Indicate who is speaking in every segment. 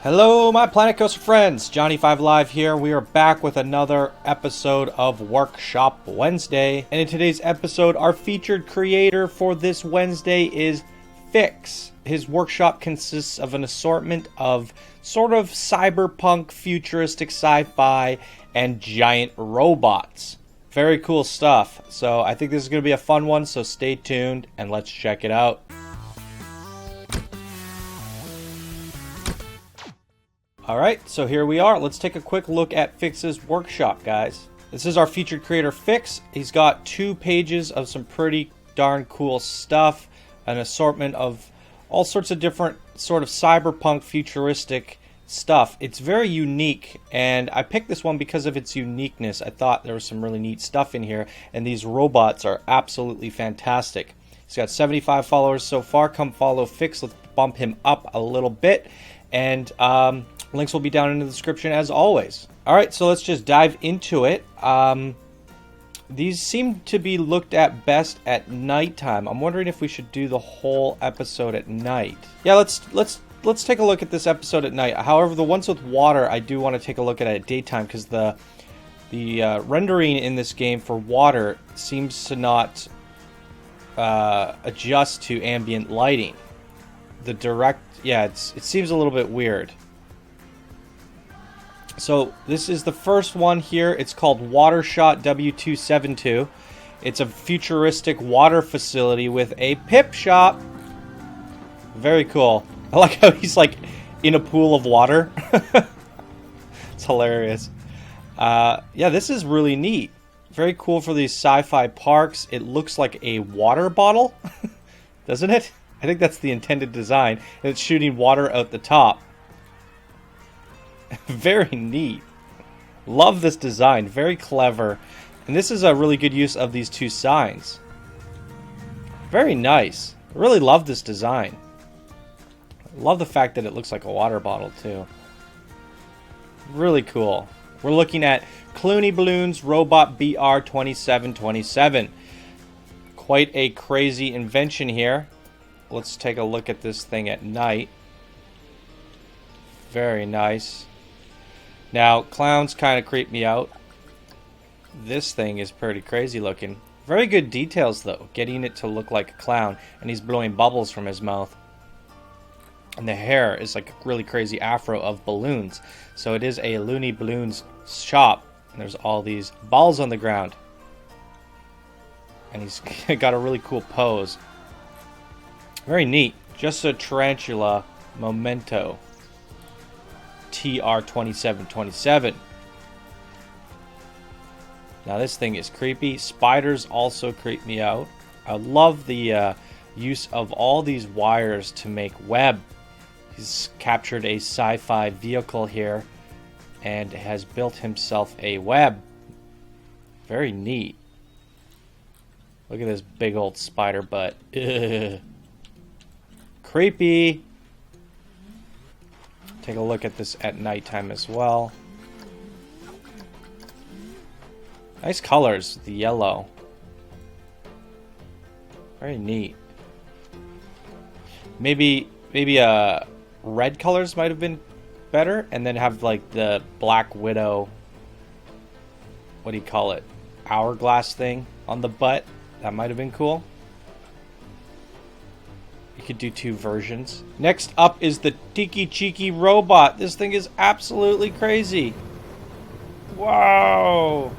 Speaker 1: Hello, my Planet Coaster friends. Johnny5 Live here. We are back with another episode of Workshop Wednesday. And in today's episode, our featured creator for this Wednesday is Phix. His workshop consists of an assortment of sort of cyberpunk, futuristic sci-fi, and giant robots. Very cool stuff. So I think this is going to be a fun one, so stay tuned and let's check it out. Alright, so here we are. Let's take a quick look at Phix's workshop, guys. This is our featured creator, Phix. He's got 2 pages of some pretty darn cool stuff. An assortment of all sorts of different sort of cyberpunk futuristic stuff. It's very unique, and I picked this one because of its uniqueness. I thought there was some really neat stuff in here, and these robots are absolutely fantastic. He's got 75 followers so far. Come follow Phix. Let's bump him up a little bit. And links will be down in the description as always. Alright, so let's just dive into it. These seem to be looked at best at nighttime. I'm wondering if we should do the whole episode at night. Yeah, let's take a look at this episode at night. However, the ones with water, I do want to take a look at daytime because the rendering in this game for water seems to not adjust to ambient lighting. It seems a little bit weird. So this is the first one here. It's called Watershot W272. It's a futuristic water facility with a pip shop. Very cool. I like how he's like in a pool of water. It's hilarious. Yeah, this is really neat. Very cool for these sci-fi parks. It looks like a water bottle, doesn't it? I think that's the intended design. And it's shooting water out the top. Very neat. Love this design. Very clever. And this is a really good use of these 2 signs. Very nice. I really love this design. Love the fact that it looks like a water bottle too. Really cool. We're looking at Clooney Balloons Robot BR 2727. Quite a crazy invention here. Let's take a look at this thing at night. Very nice. Now, clowns kind of creep me out. This thing is pretty crazy looking. Very good details, though. Getting it to look like a clown. And he's blowing bubbles from his mouth. And the hair is like a really crazy afro of balloons. So it is a Looney Balloons shop. And there's all these balls on the ground. And he's got a really cool pose. Very neat. Just a Tarantula Momento. TR2727. Now this thing is creepy. Spiders also creep me out. I love the use of all these wires to make web. He's captured a sci-fi vehicle here and has built himself a web. Very neat. Look at this big old spider butt. Ugh. Creepy. Take a look at this at nighttime as well. Nice colors, the yellow. Very neat. Maybe red colors might have been better, and then have like the Black Widow, what do you call it, hourglass thing on the butt. That might have been cool. You could do 2 versions. Next up is the Tiky robot. This thing is absolutely crazy. Wow.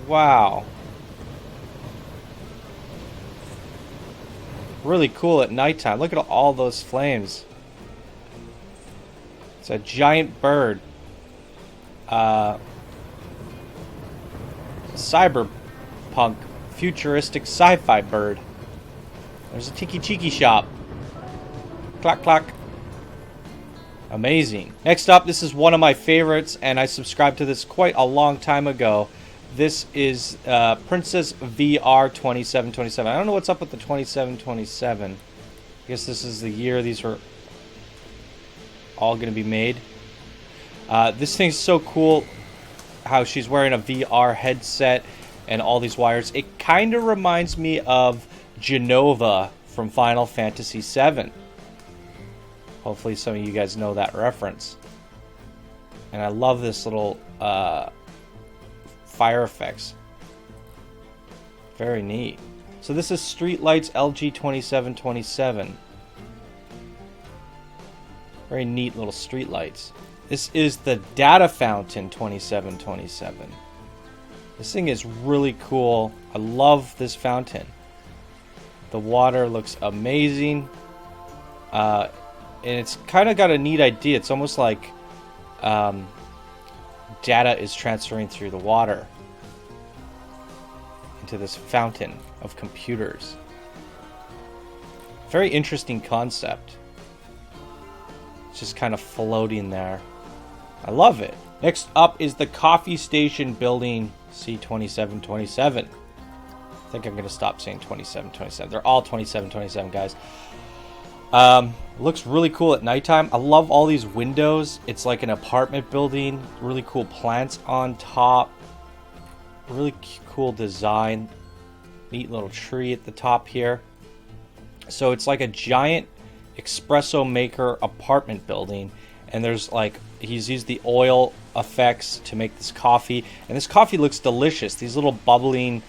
Speaker 1: Wow. Really cool at nighttime. Look at all those flames. It's a giant bird. Cyberpunk futuristic sci-fi bird. There's a Tiky shop. Clack clack. Amazing. Next up, this is one of my favorites, and I subscribed to this quite a long time ago. This is Princess VR 2727. I don't know what's up with the 2727. I guess this is the year these were all going to be made. This thing's so cool. How she's wearing a VR headset and all these wires. It kind of reminds me of Genova from Final Fantasy VII. Hopefully some of you guys know that reference. And I love this little fire effects. Very neat. So this is Streetlights LG2727. Very neat little streetlights. This is the Data Fountain 2727. This thing is really cool. I love this fountain. The water looks amazing. And it's kind of got a neat idea. It's almost like data is transferring through the water into this fountain of computers. Very interesting concept. It's just kind of floating there. I love it. Next up is the Coffee Station Building C2727. I think I'm going to stop saying 2727. They're all 2727, guys. Looks really cool at nighttime. I love all these windows. It's like an apartment building. Really cool plants on top. Really cool design. Neat little tree at the top here. So it's like a giant espresso maker apartment building. And there's like, he's used the oil effects to make this coffee. And this coffee looks delicious. These little bubbling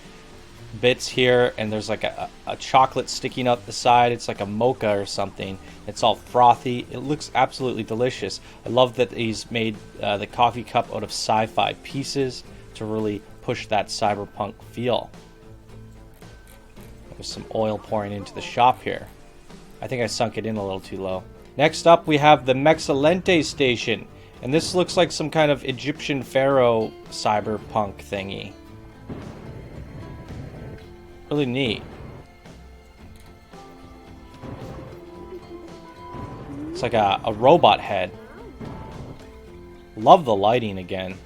Speaker 1: bits here, and there's like a chocolate sticking up the side. It's like a mocha or something. It's all frothy. It looks absolutely delicious. I love that he's made the coffee cup out of sci-fi pieces to really push that cyberpunk feel. There's some oil pouring into the shop here. I think I sunk it in a little too low. Next up we have the Mexalente Station, and this looks like some kind of Egyptian pharaoh cyberpunk thingy. Really neat. It's like a robot head. Love the lighting again.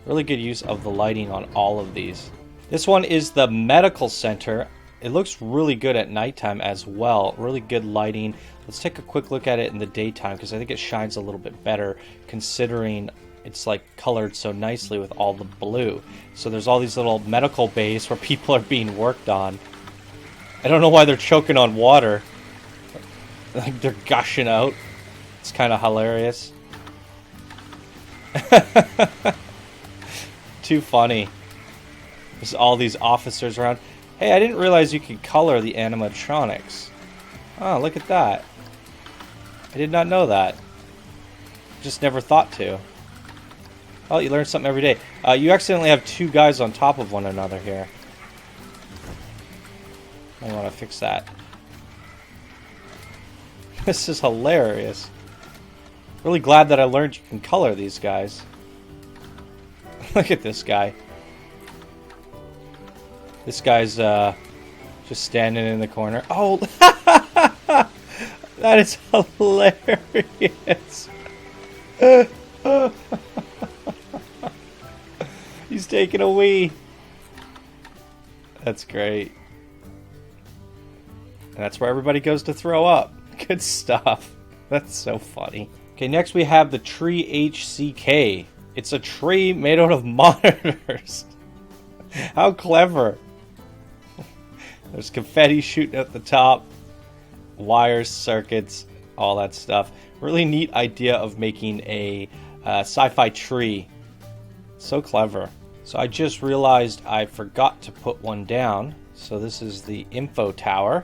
Speaker 1: Really good use of the lighting on all of these. This one is the medical center. It looks really good at nighttime as well. Really good lighting. Let's take a quick look at it in the daytime because I think it shines a little bit better considering it's like colored so nicely with all the blue. So there's all these little medical bays where people are being worked on. I don't know why they're choking on water. Like they're gushing out. It's kind of hilarious. Too funny. There's all these officers around. Hey, I didn't realize you could color the animatronics. Oh, look at that. I did not know that. Just never thought to. Oh, you learn something every day. You accidentally have two guys on top of one another here. I want to fix that. This is hilarious. Really glad that I learned you can color these guys. Look at this guy. This guy's just standing in the corner. Oh, that is hilarious. He's taking a wee. That's great. And that's where everybody goes to throw up. Good stuff. That's so funny. Okay, next we have the Tree HCK. It's a tree made out of monitors. How clever. There's confetti shooting at the top. Wires, circuits, all that stuff. Really neat idea of making a sci-fi tree. So clever. So I just realized I forgot to put one down. So this is the info tower.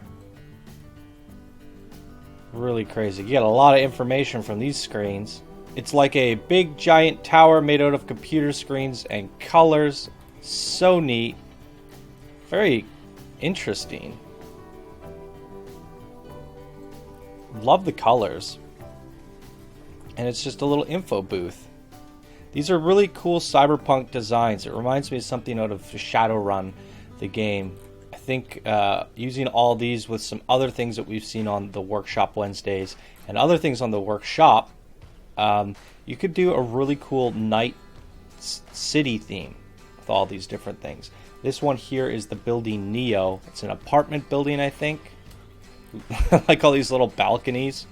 Speaker 1: Really crazy. You get a lot of information from these screens. It's like a big giant tower made out of computer screens and colors. So neat. Very interesting. Love the colors. And it's just a little info booth. These are really cool cyberpunk designs. It reminds me of something out of Shadowrun, the game. I think using all these with some other things that we've seen on the Workshop Wednesdays and other things on the workshop, you could do a really cool night city theme with all these different things. This one here is the building Neo. It's an apartment building, I think. Like all these little balconies.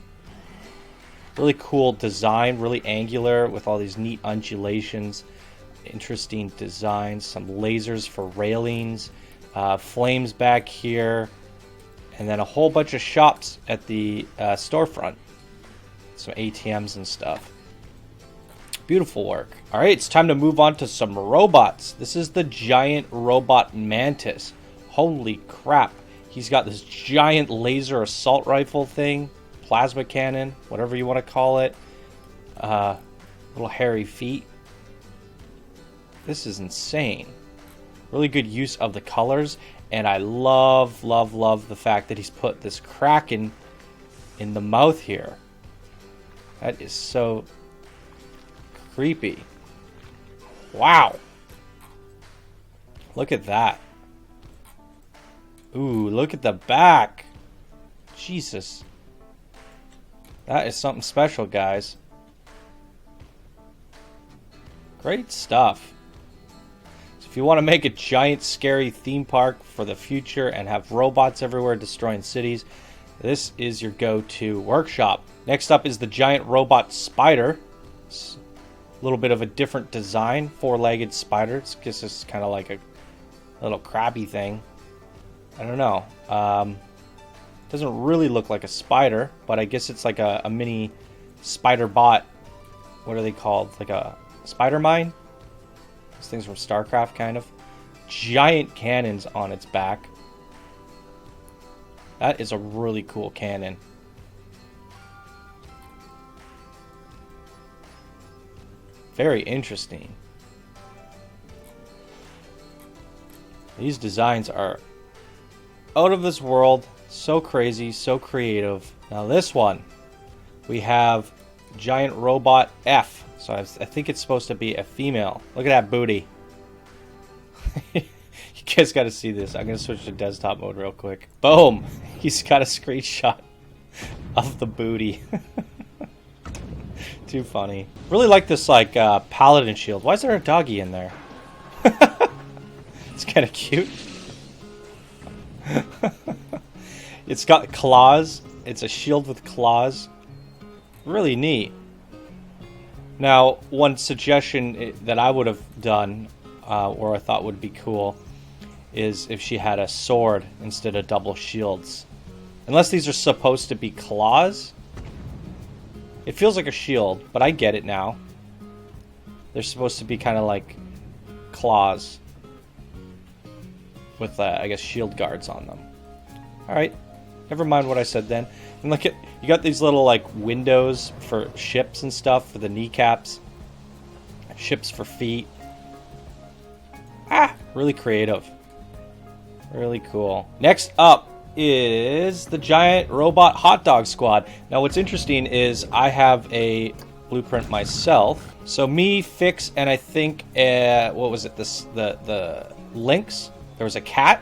Speaker 1: Really cool design, really angular with all these neat undulations. Interesting designs, some lasers for railings. flames back here, and then a whole bunch of shops at the storefront. Some ATMs and stuff. Beautiful work. All right, it's time to move on to some robots. This is the giant robot mantis. Holy crap. He's got this giant laser assault rifle thing, plasma cannon, whatever you want to call it. Little hairy feet. This is insane. Really good use of the colors, and I love, love, love the fact that he's put this kraken in the mouth here. That is so creepy. Wow. Look at that. Ooh, look at the back. Jesus. That is something special, guys. Great stuff. So if you want to make a giant, scary theme park for the future and have robots everywhere destroying cities, this is your go-to workshop. Next up is the giant robot spider. It's a little bit of a different design. Four-legged spider. It's just kind of like a little crabby thing. I don't know. Doesn't really look like a spider, but I guess it's like a mini spider bot. What are they called? Like a spider mine? Those things from StarCraft, kind of. Giant cannons on its back. That is a really cool cannon. Very interesting. These designs are out of this world. So crazy, so creative. Now this one, we have giant robot F. So I think it's supposed to be a female. Look at that booty. You guys got to see this. I'm going to switch to desktop mode real quick. Boom! He's got a screenshot of the booty. Too funny. Really like this like paladin shield. Why is there a doggy in there? It's kind of cute. It's got claws. It's a shield with claws. Really neat. Now, one suggestion that I would have done, or I thought would be cool, is if she had a sword instead of double shields. Unless these are supposed to be claws. It feels like a shield, but I get it now. They're supposed to be kind of like claws with, I guess, shield guards on them. Alright, never mind what I said then. And look at, you got these little like windows for ships and stuff, for the kneecaps. Ships for feet. Ah, really creative. Really cool. Next up is the giant robot hot dog squad. Now what's interesting is I have a blueprint myself. So me, Phix, and I think, what was it, the Lynx? There was a cat.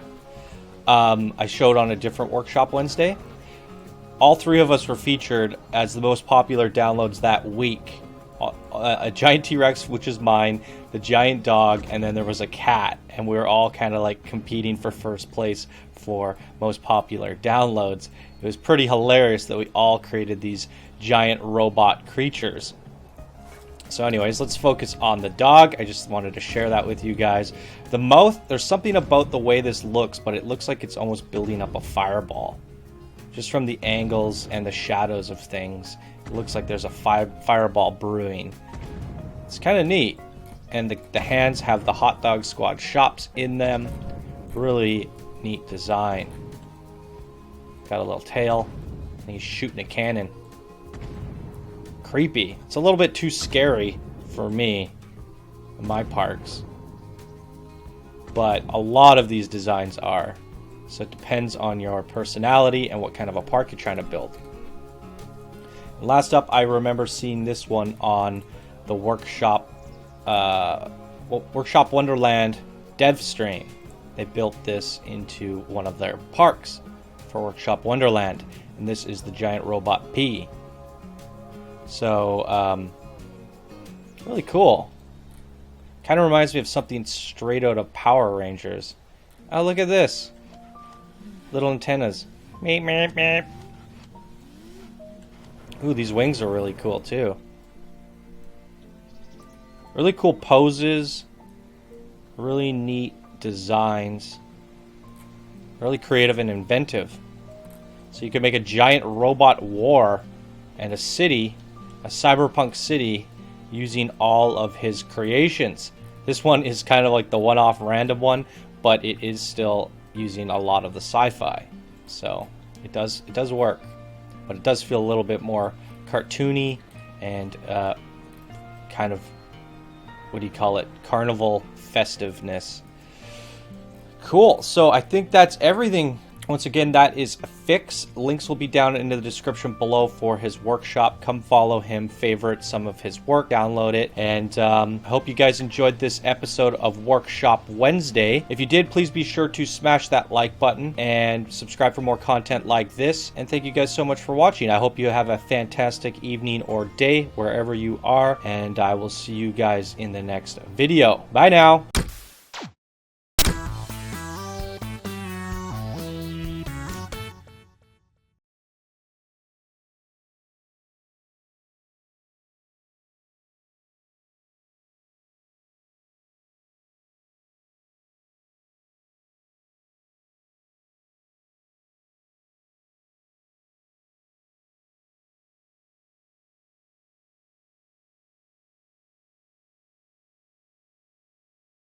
Speaker 1: I showed on a different workshop Wednesday. All three of us were featured as the most popular downloads that week. A giant T-Rex, which is mine, the giant dog, and then there was a cat. And we were all kind of like competing for first place for most popular downloads. It was pretty hilarious that we all created these giant robot creatures. So anyways, let's focus on the dog. I just wanted to share that with you guys. The mouth, there's something about the way this looks, but it looks like it's almost building up a fireball. Just from the angles and the shadows of things, it looks like there's a fireball brewing. It's kind of neat. And the hands have the hot dog squad shops in them. Really neat design. Got a little tail, and he's shooting a cannon. Creepy. It's a little bit too scary for me in my parks. But a lot of these designs are. So it depends on your personality and what kind of a park you're trying to build. And last up, I remember seeing this one on the Workshop Wonderland dev stream. They built this into one of their parks for Workshop Wonderland. And this is the giant robot P. So, really cool. Kind of reminds me of something straight out of Power Rangers. Oh, look at this. Little antennas. Meep, meep, meep. Ooh, these wings are really cool, too. Really cool poses. Really neat designs. Really creative and inventive. So you can make a giant robot war and a city, a cyberpunk city, using all of his creations. This one is kind of like the one-off random one, but it is still using a lot of the sci-fi. So it does work, but it does feel a little bit more cartoony and kind of, what do you call it, carnival festiveness. Cool. So I think that's everything. Once again, that is Phix. Links will be down in the description below for his workshop. Come follow him, favorite some of his work, download it, and I hope you guys enjoyed this episode of Workshop Wednesday. If you did, please be sure to smash that like button and subscribe for more content like this. And thank you guys so much for watching. I hope you have a fantastic evening or day wherever you are, and I will see you guys in the next video. Bye now.